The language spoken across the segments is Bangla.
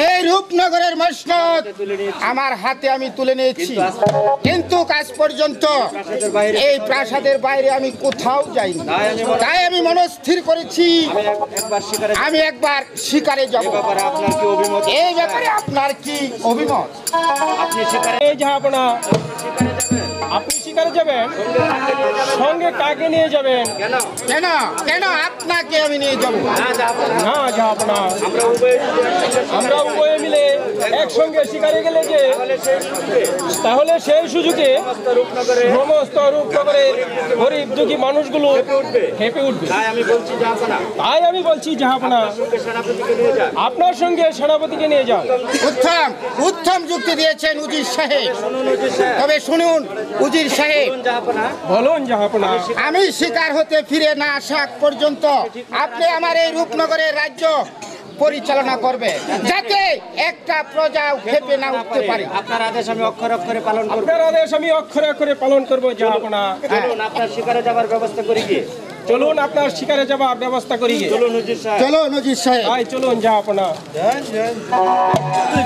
এই রূপনগরের মসনদ আমার হাতে আমি তুলে নিয়েছি, কিন্তু আজ পর্যন্ত এই প্রাসাদের বাইরে আমি কোথাও যাইনি। তাই আমি মনস্থির করেছি আমি একবার শিকারে যাব। এই ব্যাপারে আপনার কি অভিমত? আপনি শিকারে যাবেন, সঙ্গে কাকে নিয়ে যাবেন? কেন কেন আপনাকে আমি নিয়ে যাব? না যাব না, আমরা উভয়ে মিলে একসঙ্গে শিকারে গেলে যে তাহলে সেই সুযোগে সমস্ত রূপনগরের গরিব দুঃখী মানুষগুলো হেঁপে উঠবে। তাই আমি বলছি জাহাপনা, আপনার সঙ্গে সেনাপতিকে নিয়ে যান। উত্তম উত্তম যুক্তি দিয়েছেন উজির সাহেব। তবে শুনুন উজির সাহেব, বলুন জাহাপনা। আমি শিকার হতে ফিরে না আসা পর্যন্ত আপনি আমার এই রূপনগরের রাজ্য পরিচালনা করবে, যাতে একটা প্রজাও খেপে না উঠতে পারে। আপনার আদেশ আমি অক্ষরে অক্ষরে পালন করব। আপনার আদেশ আমি অক্ষরে অক্ষরে পালন করব জাহাপনা। চলুন আপনার শিকারে যাবার ব্যবস্থা করি কি? চলুন আপনার শিকারে যাবার ব্যবস্থা করি। চলুন উজির সাহেব। চলো নজির সাহেব। তাই চলুন জাহাপনা।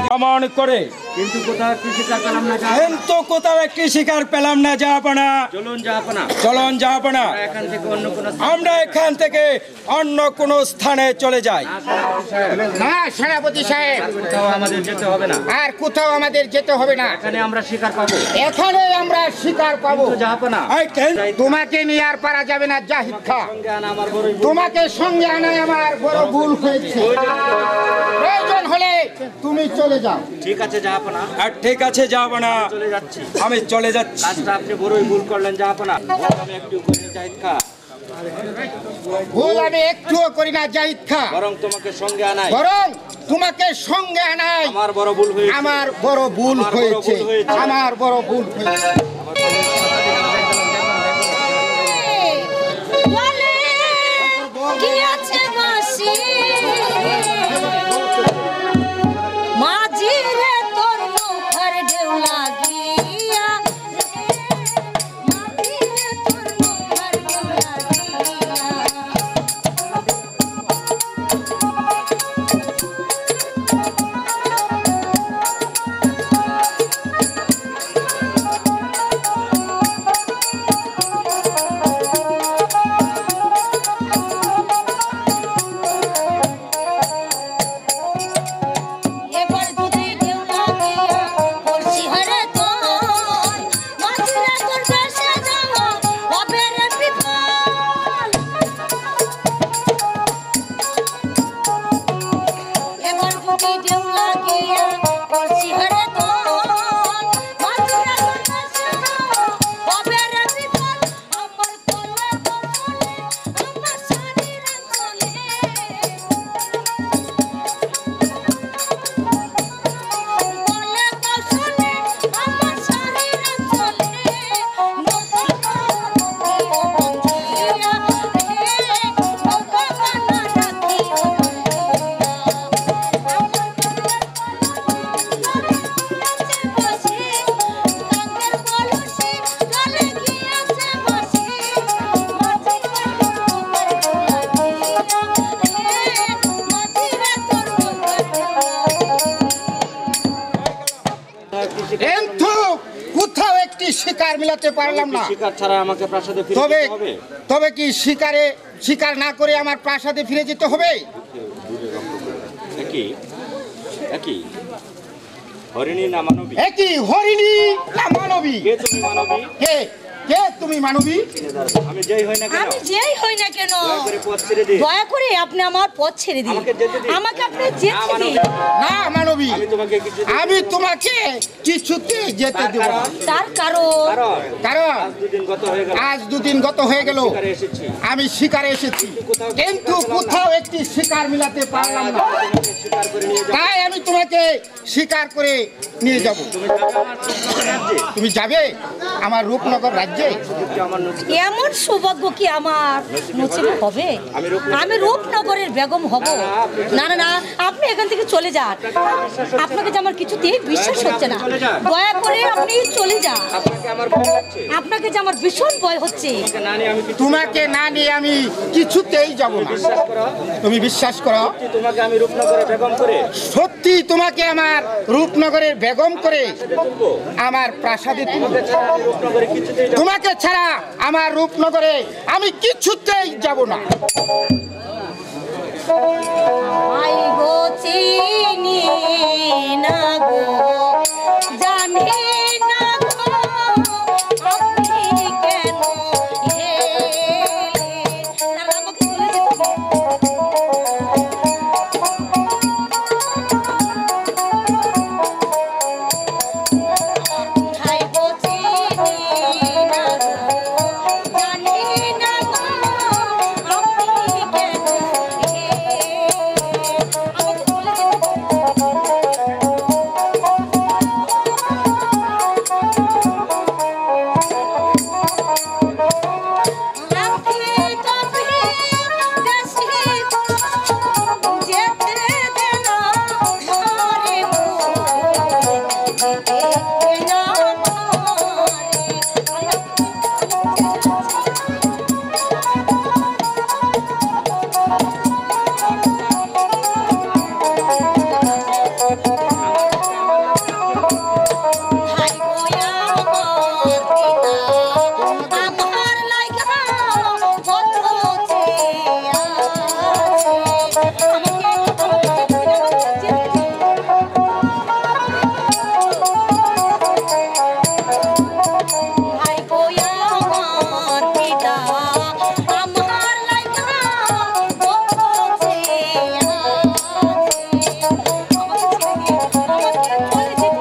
ভ্রমণ করে কিন্তু কোথাও একটি শিকার পেলাম না। কিন্তু কোথাও একটি শিকার পেলাম না জাহাপনা। চলুন জাহাপনা, চলুন জাহাপনা, এখান থেকে অন্য কোন আমরা এখান থেকে অন্য কোনো স্থানে চলে যাই। না সেনাপতি সাহেব, কোথাও আমাদের যেতে হবে না। আর কোথাও আমাদের যেতে হবে না। এখানে আমরা শিকার পাবো। এখানে আমরা শিকার পাবো। জাহাপনা, এই কেন? তোমাকে নিয়ে আর পারা যাবে না জাহিদ খা। সঙ্গে আনা আমার বড় তোমাকে সঙ্গে আনায় আমার বড় ভুল হয়েছে। প্রয়োজন হলে তুমি চলে যাও। ঠিক আছে জাহাপনা, আর ঠিক আছে জাহাপনা, চলে যাচ্ছি। আমি চলে যাচ্ছি। কাজটা আপনি বড়ই ভুল করলেন জাহাপনা। আমি একটু করে জাহিদ খা, ভুল আমি একটুও করি না জাহিদ খা, বরং তোমাকে সঙ্গে আনাই বরং তোমাকে সঙ্গে আনায় আমার বড় ভুল হয়েছে। আমার বড় ভুল হয়েছে। আমার বড় ভুল হয়েছে। বলে কি আছে মাসি, মাঝি রে তোর নৌকার ঢেউ লাগিয়া, মাঝি রে তোর নৌকার ঢেউ লাগিয়া। এবার যদি ঢেউ লাগিয়া পড়ছি হারে তোর, মাঝি রে তোর দেশে যাওয়া হবে রে বিপদ। এবার যদি ঢেউ লাগিয়া পড়ছি হারে তোর, মাঝি রে তোর দেশে যাওয়া হবে রে বিপদ। আমার কোলে তোর চলে, আমার শরীরে চলে, বলে তো শুনে আমার শরীরে চলে, নৌকা বানাইয়া রে, নৌকা বানাইয়া বসে কাকের বলসি চলে গিয়েছে বসে, মাঝি রে তোর কিন্তু কোথাও একটি শিকার মিলাতে পারলাম না। শিকার ছাড়া আমাকে প্রাসাদে ফিরে তবে যেতে হবে। তবে কি শিকার না করে আমার প্রাসাদে ফিরে যেতে হবে? একই একই হরিণী না মানবী? একই হরিণী না মানবী? কে তুমি মানবী? কে কে তুমি মানবী? আমি যেই হই না কেন, আমি যেই হই না কেন, দয়া করে পথ ছেড়ে দিন। দয়া করে আপনি আমার পথ ছেড়ে দিন। আমাকে যেতে দিন। আমাকে আপনি যেতে দিন। না মানবী, আমি তোমাকে কিছু আমি তোমাকে কিছুতে যেতে দেব না। তার কারণ কারণ দুদিন গত হয়ে গেল, আজ দুদিন গত হয়ে গেল শিকারে এসেছি। আমি শিকারে এসেছি, কিন্তু কোথাও একটি শিকার মিলাতে পারলাম না। তোমাকে শিকার করে নিয়ে যাবো। তাই আমি তোমাকে শিকার করে নিয়ে যাব। তুমি যাবে আমার রূপনগর রাজ্যে? তুমি যাবে আমার রূপনগর রাজ্যে? কিন্তু আমার নসিবে এমন সৌভাগ্য কি আমার নসিবে হবে? আমি রূপনগরের বেগম হব? না না না, আপনি এখান থেকে চলে যান। আপনাকে যে আমার কিছুতেই বিশ্বাস হচ্ছে না, দয়া করে আপনি চলে যান। তোমাকে আমার ভয় লাগছে। আপনাকে যে আমার ভীষণ ভয় হচ্ছে। তোমাকে না নিয়ে আমি কিছুতেই যাব না। বিশ্বাস করো, তুমি বিশ্বাস করো, তোমাকে আমি রূপনগরে বেগম করে সত্যি তোমাকে আমার রূপনগরের বেগম করে তুলবো। আমার প্রাসাদে তুলবো। আমি রূপনগরে কিছুতেই যাব না। তোমাকে ছাড়া আমার রূপনগরে আমি কিছুতেই যাব না। আই গো চিনি না গো, জানি না গো, আপনি কেন এলেন? তারা আমাকে চলে যেতে আই গো চিনি না গো, জানি না গো, আপনি কেন এলেন? আমাকে চলে যেতে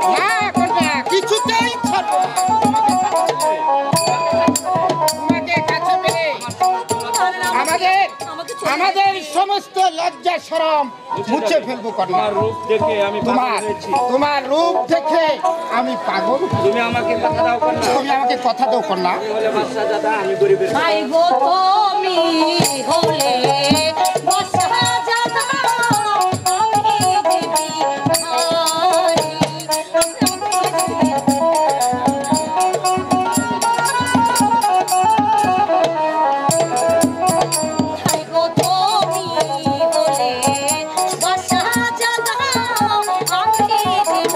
না কন্যা, কিছুতেই ছাড়বো না। তোমাকে কাছে পেলে আমাদের সমস্ত লজ্জা শরম মুছে ফেলবো কন্যা। তোমার রূপ দেখে আমি পাগল হয়েছি। তোমার রূপ দেখে আমি পাগল। তুমি আমাকে কথা দাও কন্যা। তুমি আমাকে কথা দাও কন্যা। তুমি হলে বাদশা দাদা, আমি গরিবের। ভাই গো তুমি হলে বসা যাদা, আমি দেবী ভাই গো তুমি হলে বসা যাদা, আমি দেবী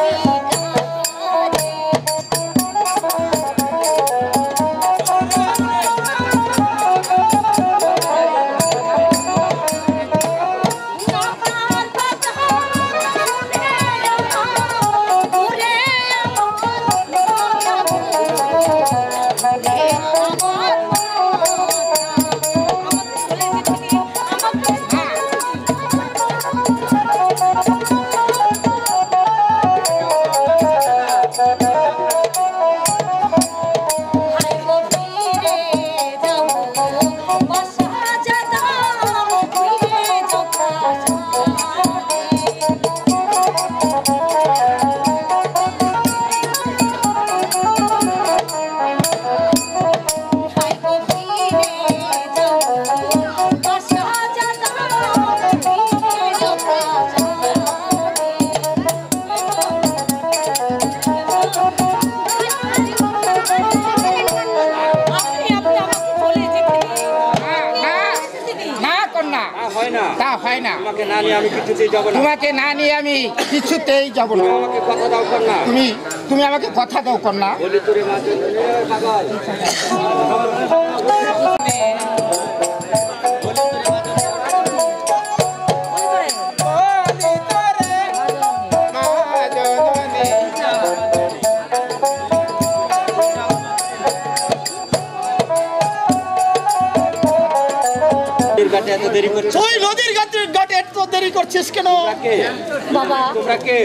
হয় না, তা হয় না। তোমাকে না নিয়ে আমি কিছুতেই যাব না। তোমাকে না নিয়ে আমি কিছুতেই যাব না। তুমি আমাকে কথা দাও কন্যা। তুমি আমাকে কথা দাও কন্যা। বলি তোরে মা পাগল। ঘাটে এত দেরি করছিস? ওই নদীর ঘাটে এত দেরি করছিস কেন? কে? বাবা তোমরা কে?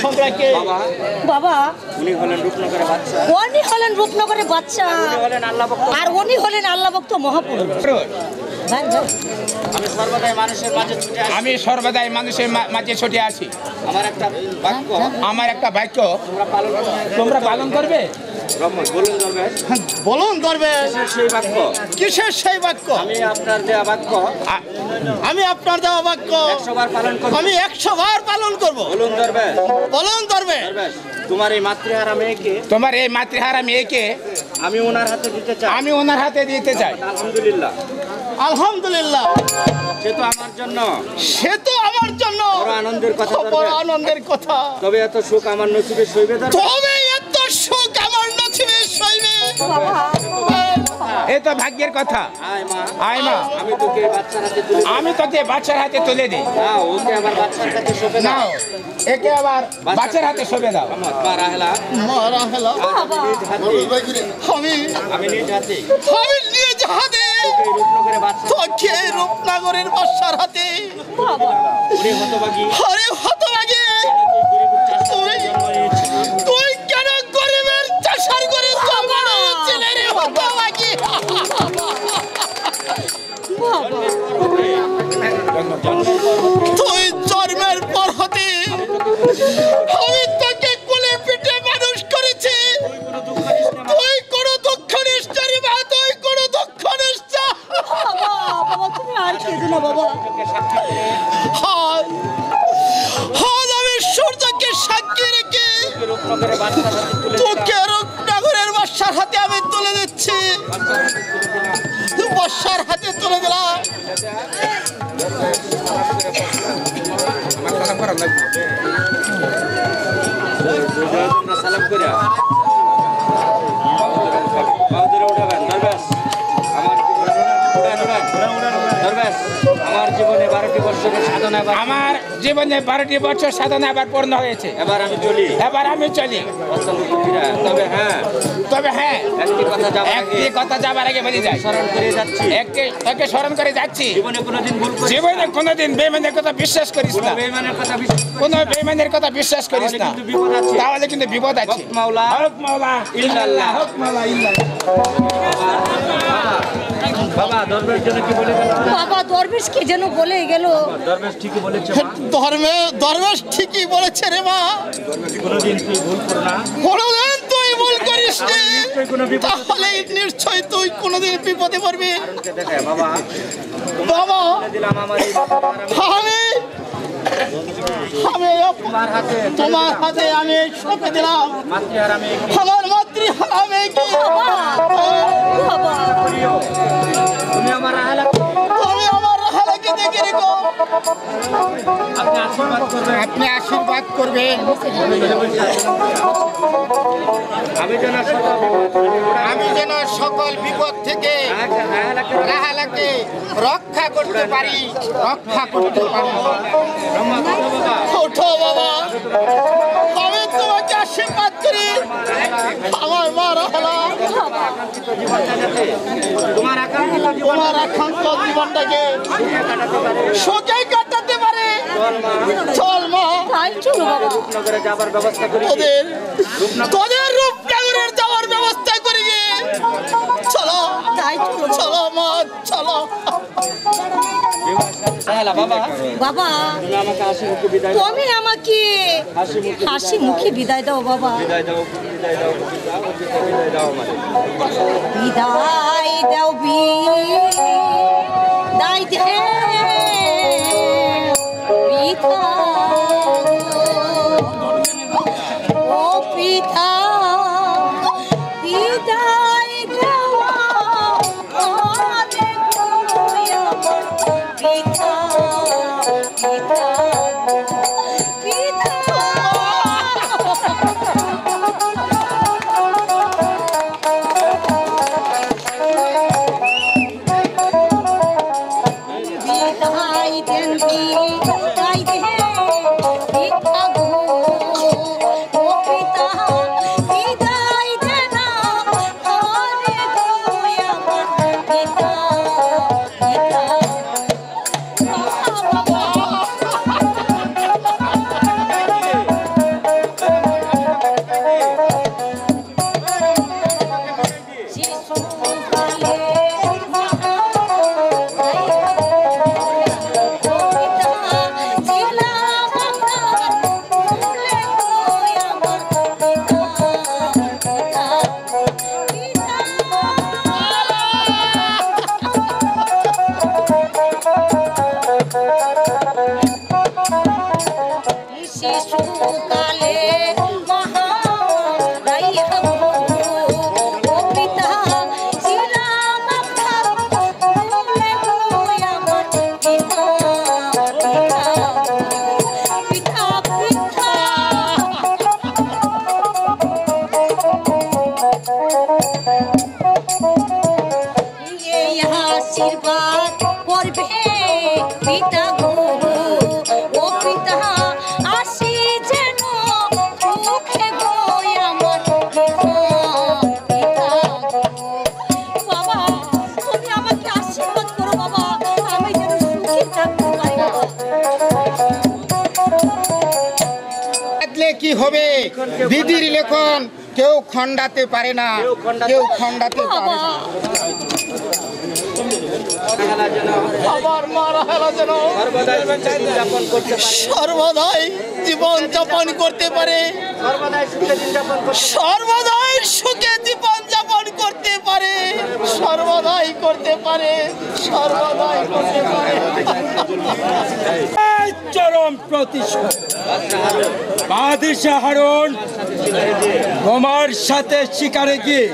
তোমরা কে? বাবা, বাবা উনি হলেন রূপনগরের বাদশা। উনি হলেন রূপনগরের বাচ্চা, উনি হলেন আল্লাহ ভক্ত। আর উনি হলেন আল্লাহ ভক্ত মহাপুরুষ। আমি সর্বদাই মানুষের মাঝে ছুটে আসি। আমি সর্বদাই মানুষের মাঝে ছুটে আসি। আমার একটা বাক্য আমার একটা বাক্য তোমরা পালন করবে। তোমরা পালন করবে। বলুন দরবেশ, বলুন দরবেশ, সেই বাক্য কিসের সেই বাক্য? আমি আপনার দেয়া বাক্য আমি আপনার দেওয়া বাক্য 100 বার পালন করব। আমি 100 বার পালন করব। বলুন দরবেশ, বলুন দরবেশ, দরবেশ, তোমার এই মাতৃহারা মেয়েকে তোমার এই মাতৃহারা মেয়েকে আমি ওনার হাতে দিতে চাই। আমি ওনার হাতে দিতে চাই। আলহামদুলিল্লাহ, আলহামদুলিল্লাহ, সে তো আমার জন্য সে তো আমার জন্য বড় আনন্দের কথা বড় দরবেশ। আনন্দের কথা। তবে এত সুখ আমার নসিবে সইবে দরবেশ। তবে এত সুখ আমার নসিবে সইবে। এ তো ভাগ্যের কথা। আয় মা, আয় মা, আমি তোকে এই বাচ্চার হাতে তুলে দিই। আমি তোকে বাচ্চার হাতে তুলে দিই। নাও, ওকে আমার বাচ্চার কাছে সঁপে দাও। নাও, একে আবার বাচ্চার হাতে সঁপে দাও। মা রাহেলা, মারা হেলা, আমি নিজ হাতে আমি নিজ হাতে এই রূপনগরে বাচ্চা তোকে রূপনগরের বাচ্চার হাতে। ওরে হতভাগী, আরে হতভাগী, তুই কেন গরিবের চাষার করে জন্ম নিয়েছিলে রে হতভাগী? তুই জন্মের পর হতে আমি তোকে কোলে পিঠে মানুষ করেছি। তুই কোনো দুঃখ নিস না রে মা, তুই কোনো দুঃখ নিস না। তুমি আর কেঁদো না বাবা। আজ আমি সূর্যকে সাক্ষী রেখে রূপনগরে বাচ্চার হাতে তুলে তোকে রূপনগরের বাদশার হাতে আমি তুলে দিচ্ছি। বাদশার হাতে তুলে দিলাম। সালাম করে বাউদরে উঠাবেন দরবেশ। দরবেশ, আমার জীবনে 12টি বছরের সাধনা আমার জীবনে 12টি বছর সাধনা আবার পূর্ণ হয়েছে। এবার আমি চলি। এবার আমি চলি। তবে হ্যাঁ, তবে হ্যাঁ, একটি কথা যাবার আগে একটি কথা যাবার আগে বলে যাই, স্মরণ করে যাচ্ছি, তোকে স্মরণ করে যাচ্ছি, জীবনে কোনোদিন ভুল করিস না। জীবনে কোনোদিন বেঈমানের কথা বিশ্বাস করিস কোনো না। বেঈমানের কথা বিশ্বাস করিস না। কোনো বেঈমানের কথা বিশ্বাস করিস তাহলে না, কিন্তু বিপদ আছে। তাহলে কিন্তু বিপদ আছে। হক মাওলা, হক মাওলা ইল্লাল্লাহ। হক মাওলা ইল্লাল্লাহ। বাবা দরবেশ জন্য কি বলে গেল? বাবা দরবেশ কি যেন বলে গেল। দরবেশ ঠিকই বলেছে মা। দরবেশ ঠিকই বলেছে রে মা। কোনোদিন তুই ভুল কর না। কোনোদিন তুই ভুল করিস না, নিশ্চয়ই কোনো বিপদ আছে। তাহলে নিশ্চয় তুই কোনোদিন বিপদে পড়বি। কারণকে দেখায় বাবা, বাবা, বলে দিলাম আমার এই বাচ্চার আমি তোমার হাতে তোমার হাতে আমি সঁপে দিলাম মাতৃহারা মেয়েকে। আমার মাতৃহারা মেয়েকে। বাবা তুমি আমার রাহেলা, তুমি আমার রাহেলাকে দেখে রেখো। আপনি আশীর্বাদ করবেন। আপনি আশীর্বাদ করবেন আমি যেন সকল আমি যেন সকল বিপদ বিপদ থেকে রাহেলাকে রক্ষা করতে পারি, রক্ষা করতে পারি। ওঠো বাবা, আমি তোমাকে আশীর্বাদ করি। আমার মা রাহেলা তোমার আকাঙ্ক্ষিত তোমার আকাঙ্ক্ষিত জীবনটাকে সুখে কাটাতে পারে। চল মা, তাই চলো বাবা। রূপনগরে যাবার ব্যবস্থা করি। তোদের রূপনগরের যাওয়ার ব্যবস্থা করি গে। চলো তাই চলো চলো মা, চলো। রাহেলা বাবা, বাবা। তুমি আমাকে হাসি মুখে বিদায় দাও। তুমি আমাকে হাসি মুখে বিদায় দাও বাবা। বিদায় দাও, বিদায় দাও, বিদায় দাও আমাকে। বিদায় দাও, বিদায় দে পিতা, ও পিতা, বিদায় দেওয়া অনেক পিতা, পিতা, পিতা। বিদায় দেন, বিদায় দে পিতা গো, ও পিতা, বিদায় দে না আরে গো আমার পিতা, পিতা। শিশুকালে আশীর্বাদ করবে পিতা গো ও পিতা আসি যেন সুখে গো আমার পিতা পিতা গো। বাবা তুমি আমাকে আশীর্বাদ করো বাবা, আমি যেন সুখে থাকতে পারি বাবা। বাদলে কি হবে? দিদির লেখন কেউ খণ্ডাতে পারে না, কেউ খণ্ডাতে পারে না। আমার মারা হেলা যেন সর্বদাই জীবন যাপন করতে পারে, সর্বদাই সুখে জীবন যাপন করতে পারে, সর্বদাই করতে পারে, সর্বদাই করতে পারে। এই চরম প্রতিশোধ বাদশাহ হারুন তোমার সাথে শিকারে গিয়ে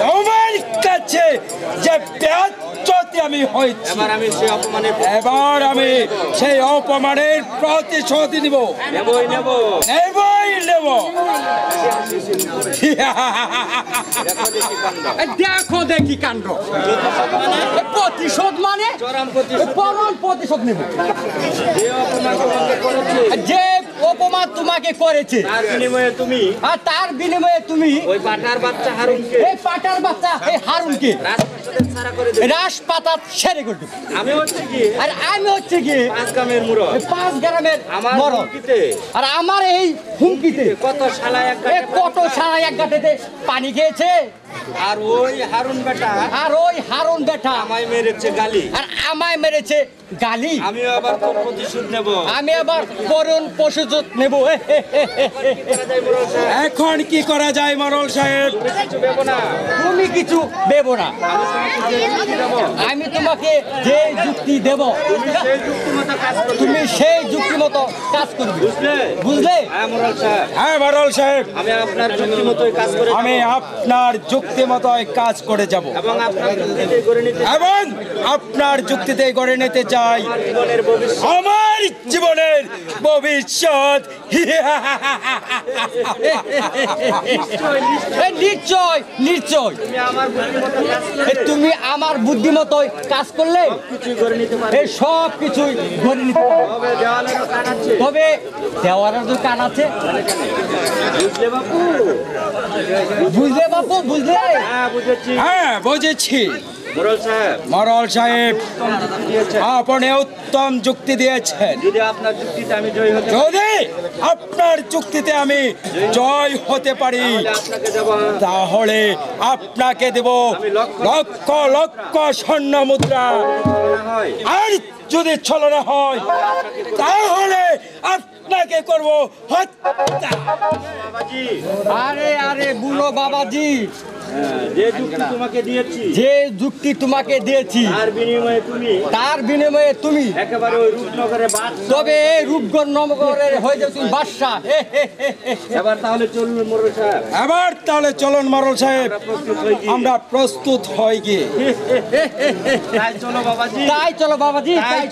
তোমার কাছে যে বেয়াজ্জতি আমি হয়েছি, এবার আমি সেই অপমানের প্রতিশোধ নিব, নেবই নেব। দেখো দেখি কাণ্ড, প্রতিশোধ মানে পরম প্রতিশোধ নেব। যে অপমান তোমাকে করেছে তুমি আর তার বিনিময়ে তুমি ওই পাটার বাচ্চা হারুনকে, এই পাটার বাচ্চা এই হারুনকে ছাড়া করে দেবে। রাজপাতা ছেড়ে করে দেবে। আমি হচ্ছে কি আর আমি হচ্ছে কি পাঁচ গ্রামের মুরো, এই 5 গ্রামের আমার মরদ। হুমকিতে আর আমার এই হুমকিতে কত শালা এক এ কত সারা এক গাঁটেতে পানি খেয়েছে। আর ওই হারুন বেটা আর ওই হারুন বেটা আমায় মেরেছে গালি, আর আমায় মেরেছে গালি। আমিও আবার তোর প্রতিশোধ নেব। আমি আবার করুণ প্রতিশোধ নেব। এখন কি করা যায় মরল সাহেব? কিছু দেবো না, তুমি কিছু দেব না, আমি তোমাকে যে যুক্তি দেব সেই যুক্তি মতো কাজ করবে। তুমি সেই যুক্তি মতো কাজ করবে, বুঝলে? বুঝলে? হ্যাঁ মোরাল সাহেব, হ্যাঁ মরল সাহেব, আমি আপনার যুক্তি মতোই কাজ করে আমি আপনার যুক্তি মতো কাজ করে যাব এবং আপনার যুক্তিতে করে নিতে এবং আপনার যুক্তিতে গড়ে নিতে চাই জীবনের ভবিষ্যৎ। আমার জীবনের ভবিষ্যৎ। এ নিশ্চয় নিশ্চয় তুমি আমার বুদ্ধি মতো কাজ এ করলে তুমি আমার বুদ্ধিমতোই কাজ করলে কিছুই করে নিতে পারবে। এই সব কিছুই ধরে নিতে পারবে। তবে দেওয়ালেরও কান আছে, তবে দেওয়ারের যে কান আছে, বুঝলে বাপু? বুঝলে বাপু, বুঝলে? হ্যাঁ বুঝেছি হ্যাঁ বুঝেছি মোরাল সাহেব। মরল সাহেব, উত্তম যুক্তি দিয়েছেন। আপনি উত্তম যুক্তি দিয়েছেন। যদি আপনার যুক্তিতে আমি জয় হতে যদি আপনার যুক্তিতে আমি জয় হতে পারি তাহলে আপনাকে দেবো তাহলে আপনাকে দেব লক্ষ লক্ষ স্বর্ণ মুদ্রা। না হয় আর যদি ছলনা হয় তাহলে আপনাকে করব হত্যা। বাবাজি, আরে আরে বুড়ো বাবাজি, যে যুক্তি তোমাকে দিয়েছি যে যুক্তি তোমাকে দিয়েছি তার বিনিময়ে তুমি তার বিনিময়ে তুমি একেবারে ওই রূপনগরে বাদ। তবে এই রূপগঞ্জ নগরের হয়ে যাও তুমি বাদশা। এবার তাহলে চলুন মোরাল সাহেব, এবার তাহলে চলুন মরল সাহেব, প্রস্তুত হয়ে গিয়ে। আমরা প্রস্তুত হয়ে গিয়ে তাই চলো বাবাজি, তাই চলো বাবাজি, তাই